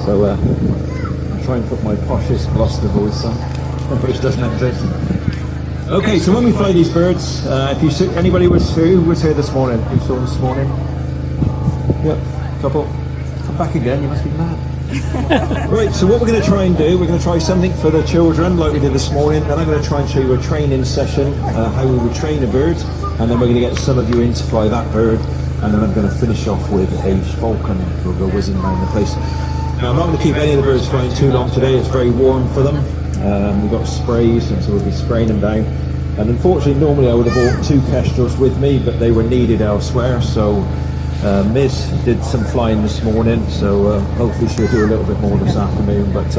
So I'll try and put my poshest Gloucester voice on, which doesn't exist. Okay, so when we fly these birds, if you see, anybody who was here this morning? Who saw them this morning? Yep, couple. Come back again, you must be mad. Right, so what we're going to try and do, we're going to try something for the children like we did this morning. Then I'm going to try and show you a training session, how we would train a bird, and then we're going to get some of you in to fly that bird, and then I'm going to finish off with a falcon who'll go whizzing around the place. Now I'm not going to keep any of the birds flying too long today, it's very warm for them. We've got sprays, and so we'll be spraying them down. And unfortunately, normally I would have brought 2 kestrels with me, but they were needed elsewhere, so Miz did some flying this morning, so hopefully she'll do a little bit more this afternoon, but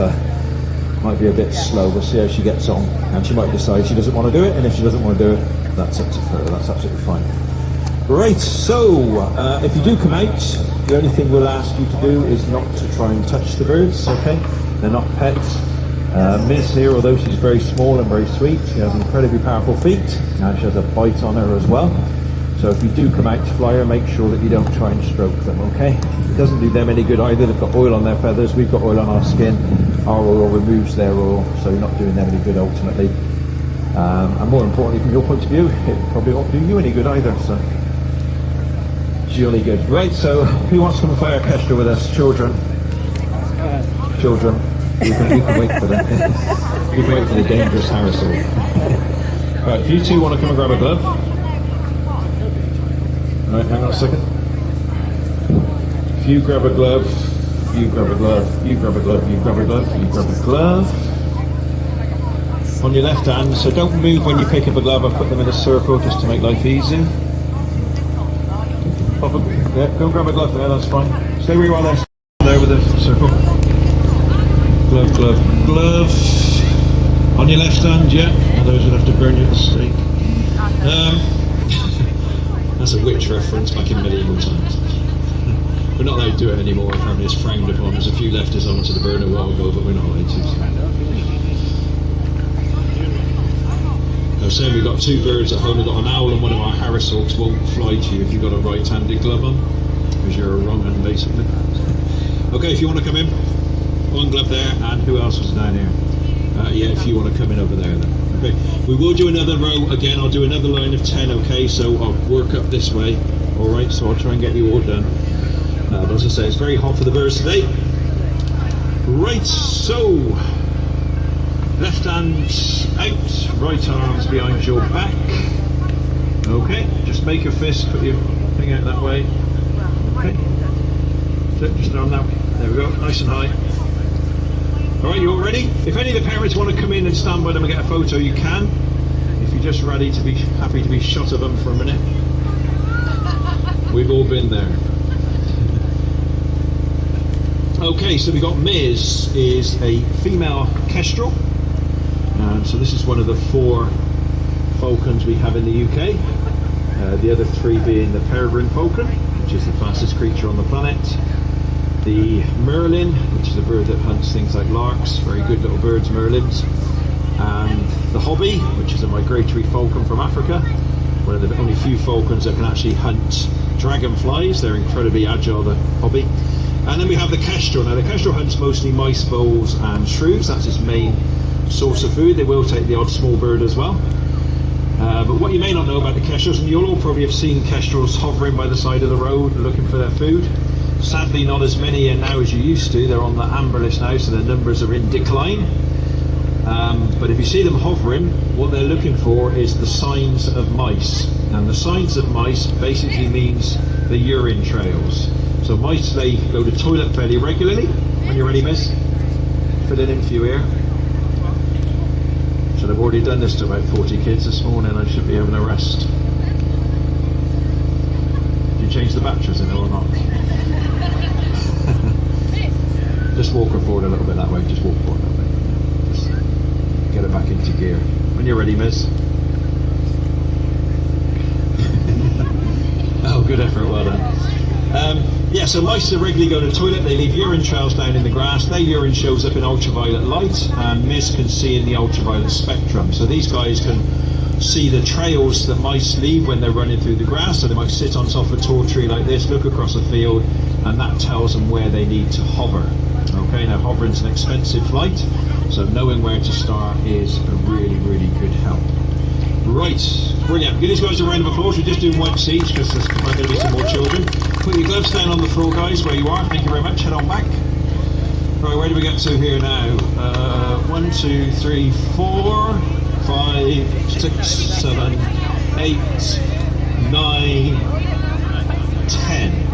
might be a bit slow. We'll see how she gets on, and she might decide she doesn't want to do it, and if she doesn't want to do it, that's up to her. That's absolutely fine. Right, so if you do come out, the only thing we'll ask you to do is not to try and touch the birds, okay? They're not pets. Miz here, although she's very small and very sweet, she has incredibly powerful feet, and she has a bite on her as well. So if you do come out to fly her, make sure that you don't try and stroke them, okay? It doesn't do them any good either. They've got oil on their feathers, we've got oil on our skin. Our oil removes their oil, so you're not doing them any good ultimately. And more importantly, from your point of view, it probably won't do you any good either, so jolly good. Right, so who wants to come and fly our kestrel with us? Children? Children. You can wait for them. You can wait for the dangerous Harrison. Right, if you two want to come and grab a glove. Right, hang on a second. If you grab a glove, you grab a glove, you grab a glove, you grab a glove, you grab a glove. On your left hand, so don't move when you pick up a glove. I've put them in a circle just to make life easy. Yeah, go and grab a glove there, that's fine. Stay where you are there. There with the circle. Glove, glove, glove. On your left hand, yeah. Those would have to burn you at the stake. That's a witch reference back in medieval times. We're not allowed to do it anymore, apparently it's frowned upon. There's a few leftists on to the burn a while ago, but we're not allowed to. I was saying we've got 2 birds at home. We've got an owl, and one of our Harris hawks won't fly to you if you've got a right-handed glove on, because you're a wrong hand basically. Okay, if you want to come in. 1 glove there, and who else was down here? Yeah, if you want to come in over there then. Okay, we will do another row again. I'll do another line of 10, okay, so I'll work up this way. Alright, so I'll try and get you all done. But as I say, it's very hot for the birds today. Right, so left hand out, right arms behind your back. Okay, just make a fist, put your thing out that way. Okay, so just arm that way. There we go, nice and high. Alright, you all ready? If any of the parents want to come in and stand by them and get a photo, you can. If you're just ready to be happy to be shot of them for a minute. We've all been there. Okay, so we got Miz is a female kestrel. So this is one of the 4 falcons we have in the UK. The other 3 being the peregrine falcon, which is the fastest creature on the planet. The merlin, which is a bird that hunts things like larks, very good little birds, merlins. And the hobby, which is a migratory falcon from Africa, one of the only few falcons that can actually hunt dragonflies. They're incredibly agile, the hobby. And then we have the kestrel. Now the kestrel hunts mostly mice, voles and shrews. That's its main source of food. They will take the odd small bird as well. But what you may not know about the kestrels, and you'll all probably have seen kestrels hovering by the side of the road looking for their food. Sadly, not as many now as you used to. They're on the amber list now, so their numbers are in decline. But if you see them hovering, what they're looking for is the signs of mice. And the signs of mice basically means the urine trails. So mice, they go to toilet fairly regularly. When you're ready, miss, fill it in for you here. Should have already done this to about 40 kids this morning. I should be having a rest. Did you change the batteries in it or not? Just walk her forward a little bit that way. Just walk forward a little bit. Just get her back into gear. When you're ready, miss. Oh, good effort. Well done. Yeah, so mice regularly go to the toilet. They leave urine trails down in the grass. Their urine shows up in ultraviolet light, and Miz can see in the ultraviolet spectrum. So these guys can see the trails that mice leave when they're running through the grass. So they might sit on top of a tall tree like this, look across a field, and that tells them where they need to hover. Okay, hovering's an expensive flight, so knowing where to start is a really, really good help. Right, brilliant. Give these guys a round of applause. We're just doing one each because there's going to be some more children. Put your gloves down on the floor, guys, where you are. Thank you very much. Head on back. Right, where do we get to here now? 1, 2, 3, 4, 5, 6, 7, 8, 9, 10.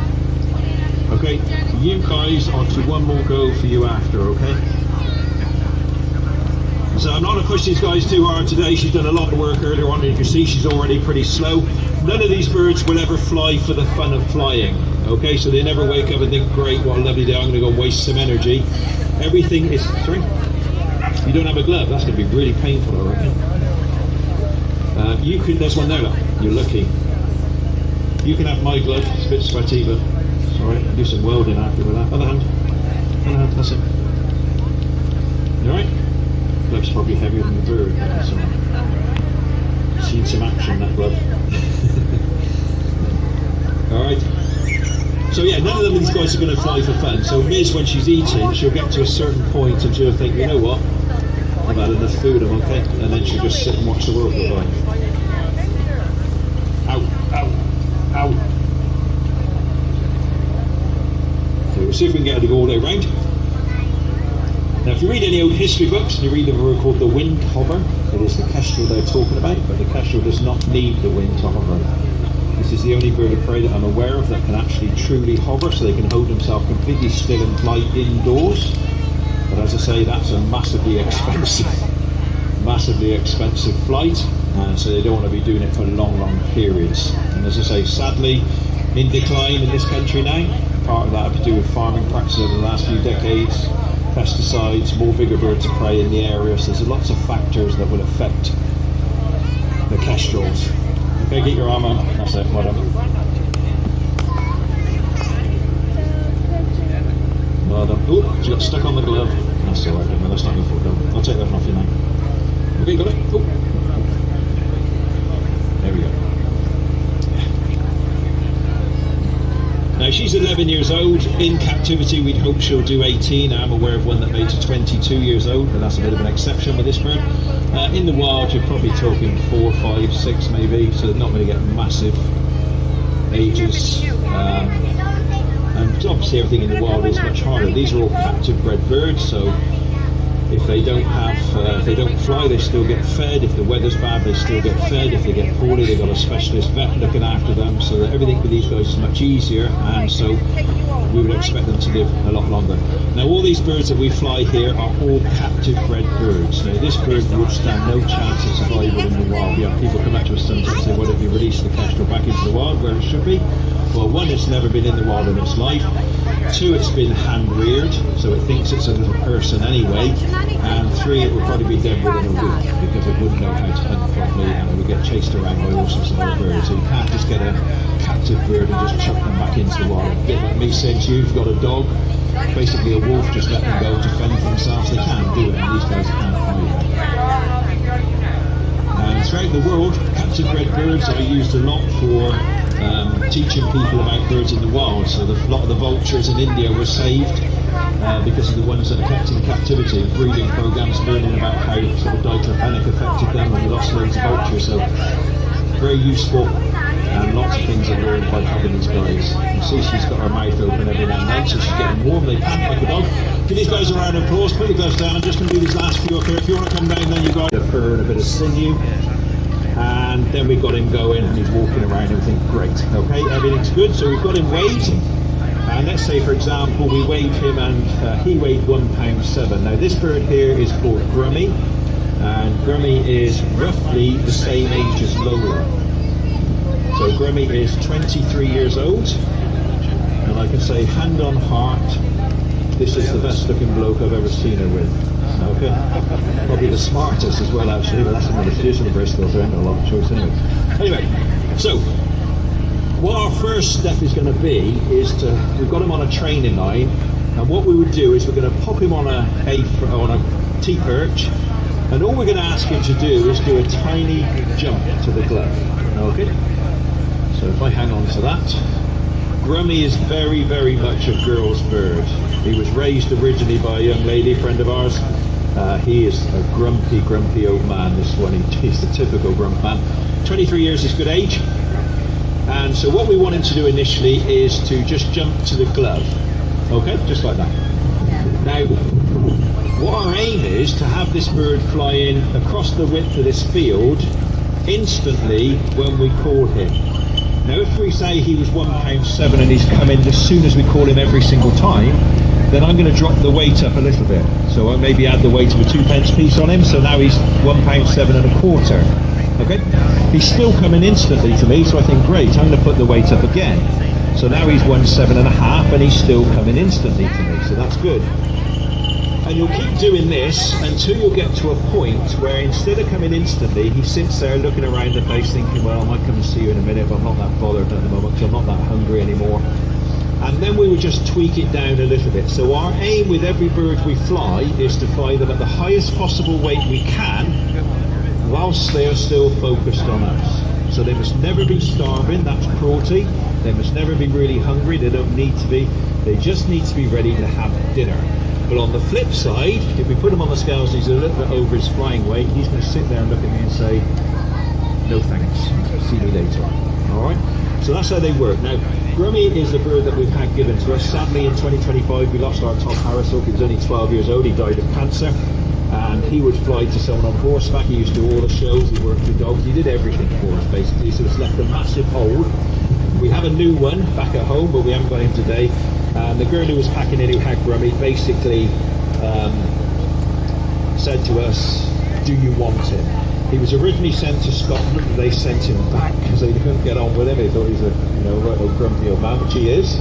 Okay, you guys onto one more go for you after, okay? So I'm not going to push these guys too hard today. She's done a lot of work earlier on, and you can see she's already pretty slow. None of these birds will ever fly for the fun of flying. Okay, so they never wake up and think, great, what a lovely day, I'm going to go and waste some energy. Everything is... Sorry? You don't have a glove? That's going to be really painful, I reckon. You can... There's one there, look. You're lucky. You can have my glove. It's a bit sweaty, but it's alright. I'll do some welding after with that. Other hand. Other hand, that's it. You alright? Glove's probably heavier than the bird. That's alright. Seen some action, that glove. Alright. So yeah, none of these guys are going to fly for fun. So Miz, when she's eating, she'll get to a certain point and she'll think, you know what, I've had enough food, I'm okay. And then she'll just sit and watch the world go by. Ow, ow, ow. So we'll see if we can get it all the way round. Now if you read any old history books, you read of a bird called the wind hover. It is the kestrel they're talking about, but the kestrel does not need the wind to hover. This is the only bird of prey that I'm aware of that can actually truly hover, so they can hold themselves completely still and fly indoors. But as I say, that's a massively expensive flight, so they don't want to be doing it for long, long periods. And as I say, sadly, in decline in this country now. Part of that has to do with farming practices over the last few decades, pesticides, more bigger birds of prey in the area, so there's lots of factors that will affect the kestrels. Okay, get your arm on. That's it, well done. Well done. Oh, she got stuck on the glove. That's alright, no, that's not your fault though. I'll take that one off you now. Okay, got it? Oh. There we go. Now she's 11 years old. In captivity we'd hope she'll do 18. I'm aware of one that made to 22 years old, but that's a bit of an exception with this bird. In the wild you're probably talking 4, 5, 6 maybe, so they're not going to get massive ages. And obviously everything in the wild is much harder. These are all captive bred birds, so if they don't fly, they still get fed. If the weather's bad, they still get fed. If they get poorly, they've got a specialist vet looking after them, so that everything with these guys is much easier, and so we would expect them to live a lot longer. Now all these birds that we fly here are all captive bred birds. Now this bird would stand no chance of survival in the wild. Yeah, people come up to us sometimes and say, why don't you release the kestrel back into the wild where it should be? Well, one, it's never been in the wild in its life. 2, it's been hand reared, so it thinks it's a little person anyway. And 3, it would probably be dead within a week because it wouldn't know how to hunt properly and it would get chased around by all sorts of other birds. So you can't just get a captive bird and just chuck them back into the wild. A bit like me saying to you, you've got a dog, basically a wolf, just let them go to fend for themselves. They can't do it, and these guys can't either. And throughout the world, captive bred birds are used a lot for teaching people about birds in the wild. So a lot of the vultures in India were saved because of the ones that are kept in captivity. Breeding programs learning about how sort of diclofenac affected them, and we lost loads of vultures. So very useful, and lots of things are learned by having these guys. You see she's got her mouth open every now and then, so she's getting warm. They pant like a dog. Give these guys a round of applause. Put your gloves down. I'm just going to do these last few up here. If you want to come down, then you guys a fur and a bit of sinew. And then we've got him going and he's walking around and everything. Great. Okay, everything's good. So we've got him weighed. And let's say, for example, we weighed him and he weighed 1.7 pounds. Now this bird here is called Grummy, and Grummy is roughly the same age as Lola. So Grummy is 23 years old, and I can say hand on heart, this is the best looking bloke I've ever seen her with. Okay, probably the smartest as well actually, but that's another she's from Bristol, so I ain't got a lot of choice anyway. Anyway, so what our first step is going to be is we've got him on a training line, and what we would do is we're going to pop him on a T-perch, and all we're going to ask him to do is do a tiny jump to the glove. Okay, so if I hang on to that, Grummy is very, very much a girl's bird. He was raised originally by a young lady, a friend of ours. He is a grumpy old man, this one. He's the typical grump man. 23 years is good age. And so what we want him to do initially is to just jump to the glove. Okay, just like that. Now, what our aim is to have this bird flying across the width of this field instantly when we call him. Now, if we say he was £1.7 and he's coming as soon as we call him every single time, then I'm going to drop the weight up a little bit. So I'll maybe add the weight of a 2p piece on him, so now he's £1.7 1/4. Okay? He's still coming instantly to me, so I think, great, I'm going to put the weight up again. So now he's 1.7 1/2 and he's still coming instantly to me, so that's good. And you'll keep doing this until you'll get to a point where instead of coming instantly, he sits there looking around the place thinking, well, I might come and see you in a minute, but I'm not that bothered at the moment because I'm not that hungry anymore. And then we will just tweak it down a little bit. So our aim with every bird we fly is to fly them at the highest possible weight we can, whilst they are still focused on us. So they must never be starving, that's cruelty. They must never be really hungry, they don't need to be. They just need to be ready to have dinner. But on the flip side, if we put him on the scales and he's a little bit over his flying weight, he's going to sit there and look at me and say, no thanks, see me later. Alright? So that's how they work. Now, Grummy is a bird that we've had given to us. Sadly, in 2025, we lost our top Harrishook. He was only 12 years old, he died of cancer. And he would fly to someone on horseback. He used to do all the shows, he worked with dogs, he did everything for us basically, so it's left a massive hole. We have a new one back at home, but we haven't got him today. And the girl who was packing in who had Grummy basically said to us, do you want him? He was originally sent to Scotland, but they sent him back because they couldn't get on with him. They thought he was a right old grumpy old man, which he is.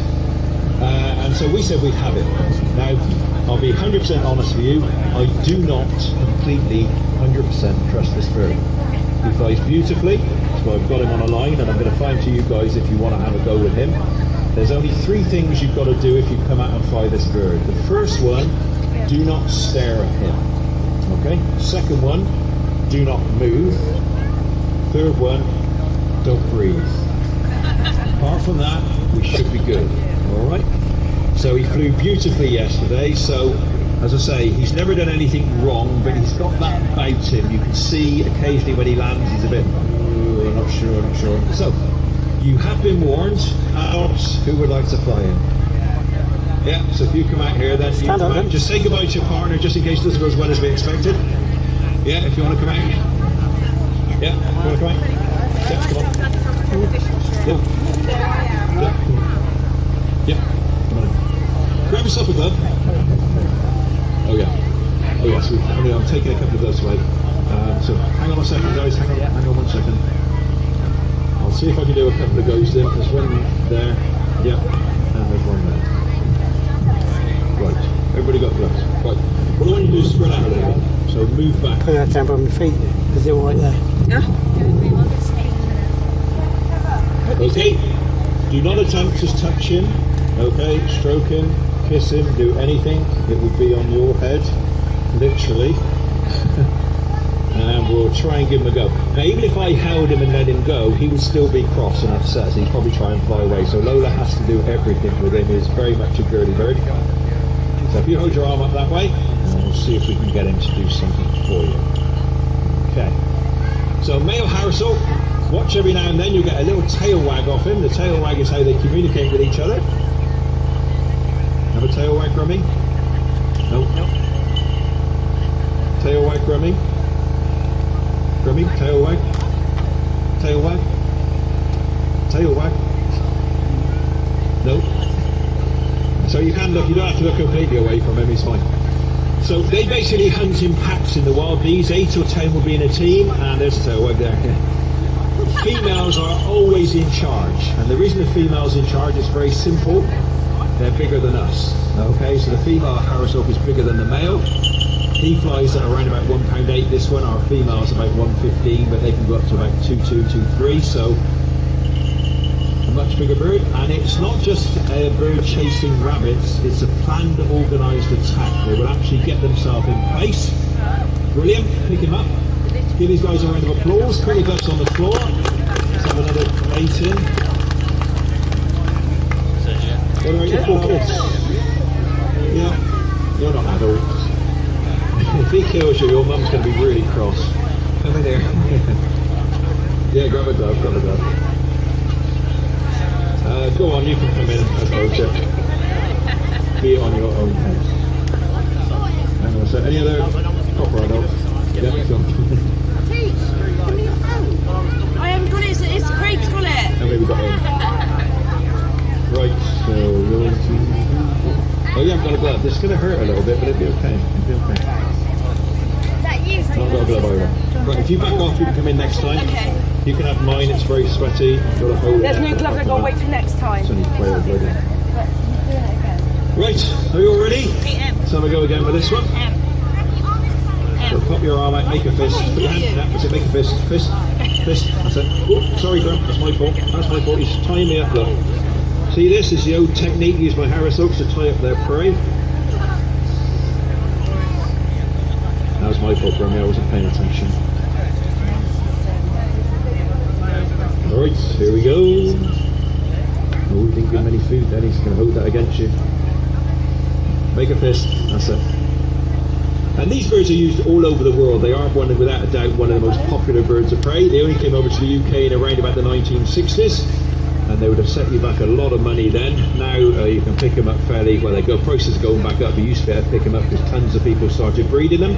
And so we said we'd have him. Now, I'll be 100% honest with you, I do not completely 100% trust this bird. He flies beautifully, so I've got him on a line and I'm going to fly him to you guys if you want to have a go with him. There's only 3 things you've got to do if you come out and fly this bird. The first one, do not stare at him. Okay? Second one, do not move. Third one, don't breathe. Apart from that, we should be good. Alright? So he flew beautifully yesterday, so as I say, he's never done anything wrong, but he's got that about him. You can see occasionally when he lands, he's a bit, I'm not sure. So, you have been warned. Adults who would like to fly in? Yeah, so if you come out here, then you come out. Just say goodbye to your partner, just in case it doesn't go as well as we expected. Yeah, if you want to come out. Yeah, you want to come out? Yeah, come on. Yeah, come on. Grab yourself a glove. Oh yeah, so I'm taking a couple of gloves away. So hang on a second, guys, hang on 1 second. I'll see if I can do a couple of goes in. There's one there, yeah, and there's one there. Right, everybody got gloves. Right, what I want you to do is spread out a little bit. So move back. Put that down on your feet. Is it all right there? Yeah. Okay, do not attempt to touch him. Okay, stroke him, kiss him, do anything. It would be on your head, literally. And we'll try and give him a go. Now, even if I held him and let him go, he would still be cross and upset, so he'd probably try and fly away. So Lola has to do everything with him. He's very much a girly bird. So if you hold your arm up that way, and we'll see if we can get him to do something for you. Okay. So male Harrishook, watch every now and then, you'll get a little tail wag off him. The tail wag is how they communicate with each other. Have a tail wag, Grummy? Nope. Tail wag, Grummy? Grummy, tail wag? Tail wag? Tail wag? Nope. So you can look, you don't have to look completely away from him, he's fine. So they basically hunt in packs in the wild. These 8 or 10 will be in a team, and there's a tail wag there. Females are always in charge, and the reason the female's in charge is very simple. They're bigger than us. Okay, so the female Harrishook is bigger than the male. He flies at around about £1.8. This one, our female's about 1.15, but they can go up to about 2.2, 2.3. So a much bigger bird, and it's not just a bird chasing rabbits. It's a planned, organised attack. They will actually get themselves in place. Brilliant. Pick him up. Give these guys a round of applause. Put your gloves on the floor. Let's have another 8 in. What about your 4 kids? Yeah, you're not adults. If he kills you, your mum's going to be really cross. Come in here. Yeah, grab a dove, grab a dove. Go on, you can come in, I suppose, yeah. Be on your own pace. Hang on a sec. Any other proper adults? Yeah, go on. Teach, give me your phone. I haven't got it, it's Craig's got it. How many we got in? Right, so you're oh, you haven't got a glove. This is going to hurt a little bit, but it'll be okay. It'll be okay. Not got a glove either. Right, if you back off, you can come in next time. Okay. You can have mine, it's very sweaty. Got a hole. There's no glove, I've got to wait for next time. It's only quite a bloody. Right, are you all ready? So we go again with this one. So pop your arm out, make a fist. Put your hand, yeah, that's it, make a fist. Fist, that's it. Oh, sorry, Graham, that's my fault. That's my fault, he's tying me up, look. See, this is the old technique used by Harris Oaks to tie up their prey. That was my fault, Graham, I wasn't paying attention. Alright, here we go. Oh, we didn't give him any food then, he's going to hold that against you. Make a fist, that's it. And these birds are used all over the world. They are without a doubt one of the most popular birds of prey. They only came over to the UK in around about the 1960s, and they would have set you back a lot of money then. Now you can pick them up fairly, well, they go process going back up. You used to be able to pick them up because tons of people started breeding them.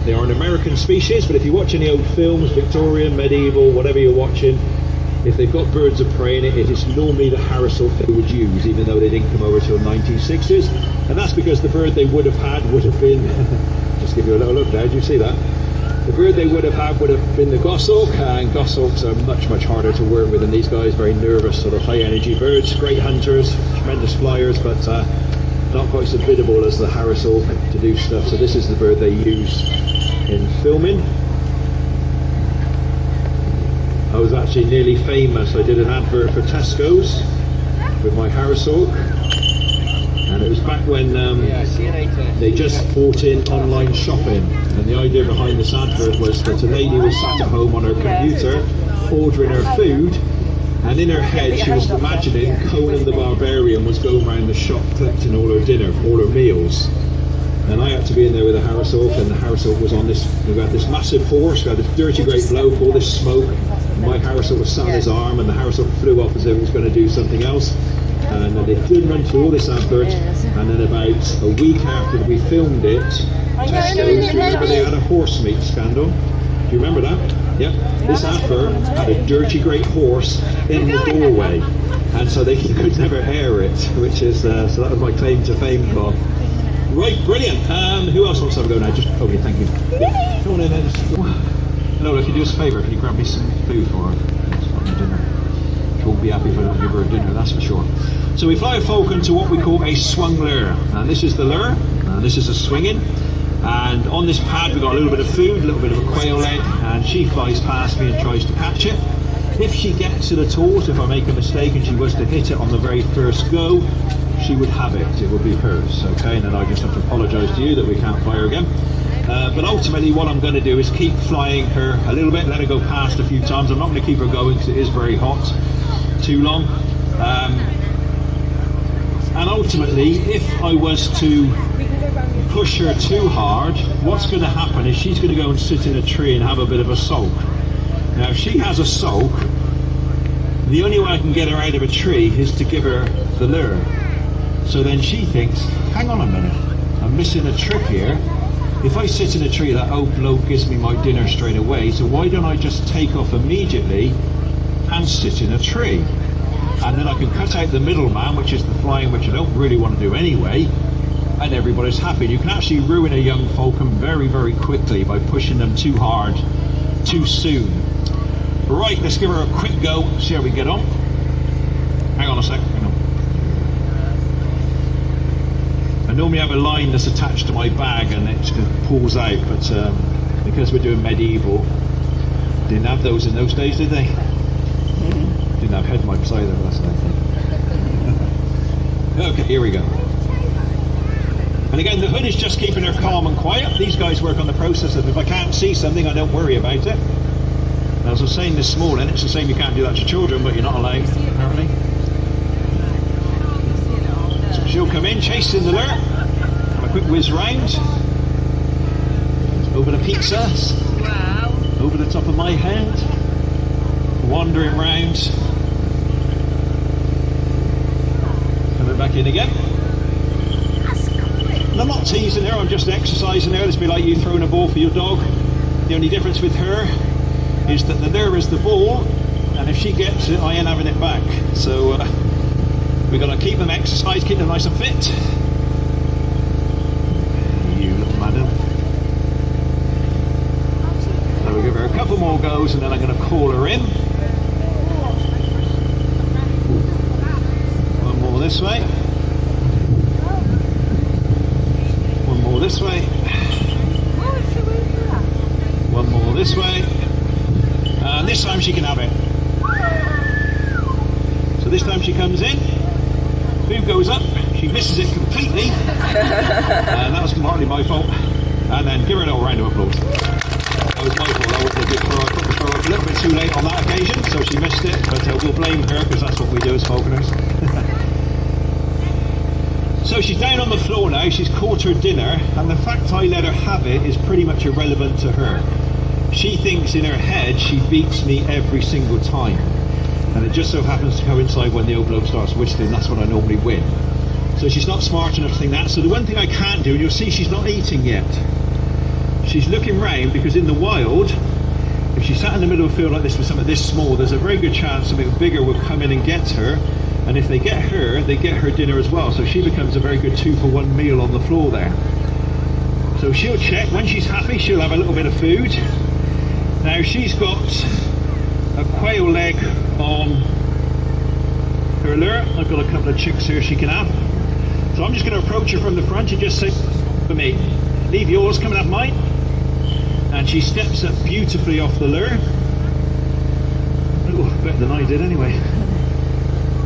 They are an American species, but if you watch any old films, Victorian, medieval, whatever you're watching, if they've got birds of prey in it, it is normally the Harris Hawk they would use, even though they didn't come over till the 1960s. And that's because the bird they would have had would have been, just give you a little look there, do you see that? The bird they would have had would have been the goshawk, and goshawks are much, much harder to work with than these guys, very nervous, sort of high energy birds, great hunters, tremendous flyers, but not quite so biddable as the Harris Hawk to do stuff. So this is the bird they use in filming. I was actually nearly famous. I did an advert for Tesco's with my Harris Hawk, and it was back when they just brought in online shopping, and the idea behind this advert was that a lady was sat at home on her computer ordering her food, and in her head she was imagining Conan the Barbarian was going around the shop collecting all her dinner, all her meals. And I had to be in there with a Harris Hawk, and the Harris Hawk was on this, we had this massive horse, we had this dirty great bloke, all this smoke, and my Harris Hawk was sat on his arm, and the Harris Hawk flew off as if it was going to do something else. And they did run through all this advert, and then about a week after we filmed it, Tesco's, do you remember they had a horse meat scandal? Do you remember that? Yep. This advert had a dirty great horse in the doorway, and so they could never air it, which is, so that was my claim to fame, Bob. Right, brilliant. Who else wants to have a go now? Just, okay, thank you. Yeah, come on in then. Hello, if you do us a favour, can you grab me some food for her? It's fucking dinner. She won't be happy if I don't give her a dinner, that's for sure. So we fly a falcon to what we call a swung lure. And this is the lure, and this is a swinging. And on this pad we've got a little bit of food, a little bit of a quail egg, and she flies past me and tries to catch it. If she gets it at all, so if I make a mistake and she was to hit it on the very first go, she would have it, it would be hers, okay? And then I just have to apologise to you that we can't fly her again. But ultimately what I'm going to do is keep flying her a little bit, let her go past a few times. I'm not going to keep her going because it is very hot, too long. And ultimately, if I was to push her too hard, what's going to happen is she's going to go and sit in a tree and have a bit of a sulk. Now if she has a sulk, the only way I can get her out of a tree is to give her the lure. So then she thinks, hang on a minute, I'm missing a trick here. If I sit in a tree, that old bloke gives me my dinner straight away, so why don't I just take off immediately and sit in a tree? And then I can cut out the middleman, which is the flying, which I don't really want to do anyway, and everybody's happy. You can actually ruin a young falcon very, very quickly by pushing them too hard, too soon. Right, let's give her a quick go, see how we get on. Hang on a sec, hang on. I normally have a line that's attached to my bag and it just pulls out, but because we're doing medieval, didn't have those in those days, did they? Didn't have head mics either, that's the thing. Okay, here we go. And again, the hood is just keeping her calm and quiet. These guys work on the process of if I can't see something, I don't worry about it. As I was saying this morning, it's the same, you can't do that to children, but you're not allowed, apparently. So she'll come in, chasing the lure. quick whiz round over the pizzas, Wow. over the top of my head, wandering round, coming back in again. That's quick. And I'm not teasing her, I'm just exercising her. This would be like you throwing a ball for your dog. The only difference with her is that the lure is the ball, and if she gets it, I ain't having it back. So we've got to keep them exercised, keep them nice and fit. You little madam. So we'll give her a couple more goes, and then I'm going to call her in. One more this way. One more this way. One more this way. And this time she can have it. So this time she comes in, food goes up, she misses it completely, and that was partly my fault. And then give her a little round of applause. That was my fault, I wasn't a good throw. I put the throw up a little bit too late on that occasion, so she missed it, but we'll blame her because that's what we do as falconers. So she's down on the floor now, she's caught her dinner, and the fact I let her have it is pretty much irrelevant to her. She thinks in her head she beats me every single time. And it just so happens to coincide when the old bloke starts whistling, that's when I normally win. So she's not smart enough to think that. So the one thing I can't do, and you'll see she's not eating yet. She's looking round because in the wild, if she sat in the middle of a field like this with something this small, there's a very good chance something bigger will come in and get her. And if they get her, they get her dinner as well. So she becomes a very good 2-for-1 meal on the floor there. So she'll check, when she's happy, she'll have a little bit of food. Now she's got a quail leg on her lure. I've got a couple of chicks here she can have. So I'm just going to approach her from the front and just say, for me, leave yours, come and have mine. And she steps up beautifully off the lure. Oh, better than I did anyway.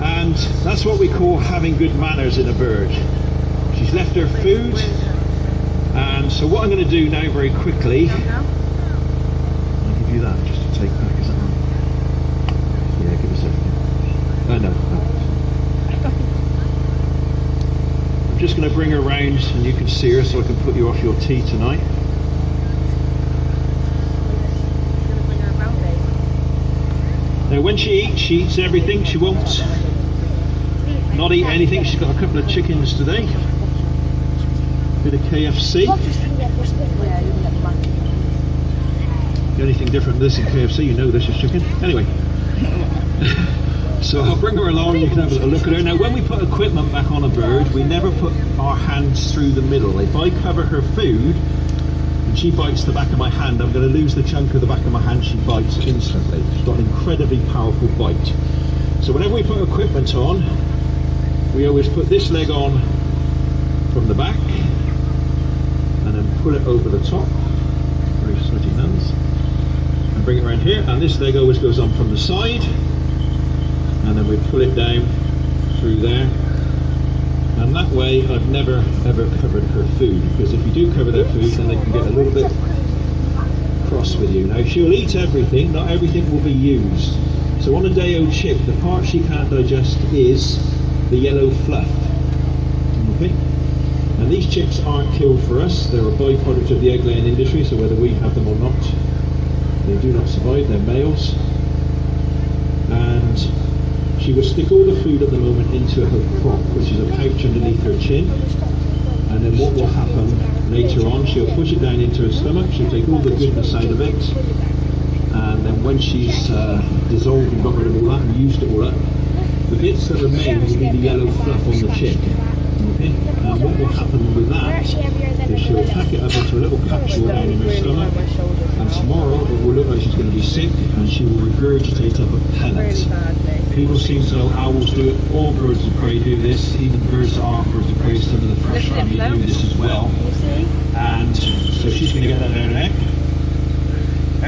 And that's what we call having good manners in a bird. She's left her food. And so what I'm going to do now very quickly, I'll give you that just to take back, is that right? Yeah, give us a... no. I'm just going to bring her round and you can see her so I can put you off your tee tonight. Now when she eats everything. She won't not eat anything. She's got a couple of chickens today. Bit of KFC. The only thing different than this in KFC, you know this is chicken. Anyway. So I'll bring her along, you can have a look at her. Now when we put equipment back on a bird, we never put our hands through the middle. If I cover her food and she bites the back of my hand, I'm going to lose the chunk of the back of my hand she bites instantly. She's got an incredibly powerful bite. So whenever we put equipment on, we always put this leg on from the back and then pull it over the top. Very sweaty hands. And bring it around here, and this leg always goes on from the side. And then we pull it down through there, and that way I've never ever covered her food, because if you do cover their food then they can get a little bit cross with you. Now she'll eat everything, not everything will be used. So on a day-old chick, the part she can't digest is the yellow fluff. Okay? And these chicks aren't killed for us, they're a byproduct of the egg laying industry, so whether we have them or not, they do not survive, they're males. And she will stick all the food at the moment into her crop, which is a pouch underneath her chin. And then what will happen later on, she'll push it down into her stomach, she'll take all the goodness out of it. And then when she's dissolved and got rid of all that and used it all up, the bits that remain will be the yellow fluff on the chick. Okay? And what will happen with that is she'll pack it up into a little capsule down in her stomach, and tomorrow it will look like she's going to be sick and she will regurgitate up a pellet. People seem to know owls do it, all birds of prey do this, even birds that aren't birds of prey, some of the thrush family do this as well. And so she's going to get that down there.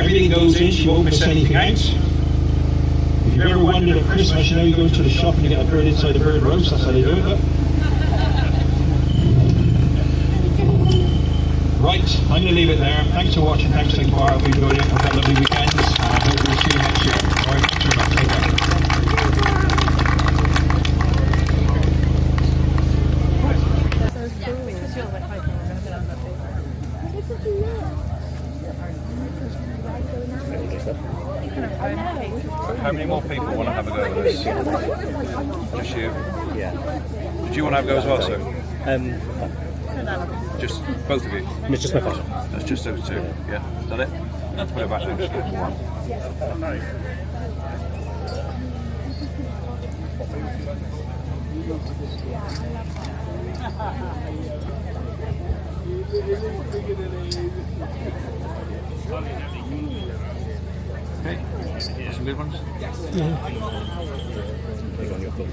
Everything goes in, she won't miss anything out. If you've ever wondered at Christmas, you know you go to the shop and you get a bird inside a bird roast, that's how they do it. Right, I'm going to leave it there. Thanks for watching, thanks for taking part. I hope you enjoyed it. Have a lovely weekend, and I hope we'll see you next year. Alright, thanks very much. Take care. Yeah, because you're How many more people want to have a go at this? Just you? Yeah. Did you want to have a go as well, sir? Just both of you? It's just my pleasure. That's just those two, yeah? Is that it? Let's put it back in. Okay, some good ones? Big on your foot.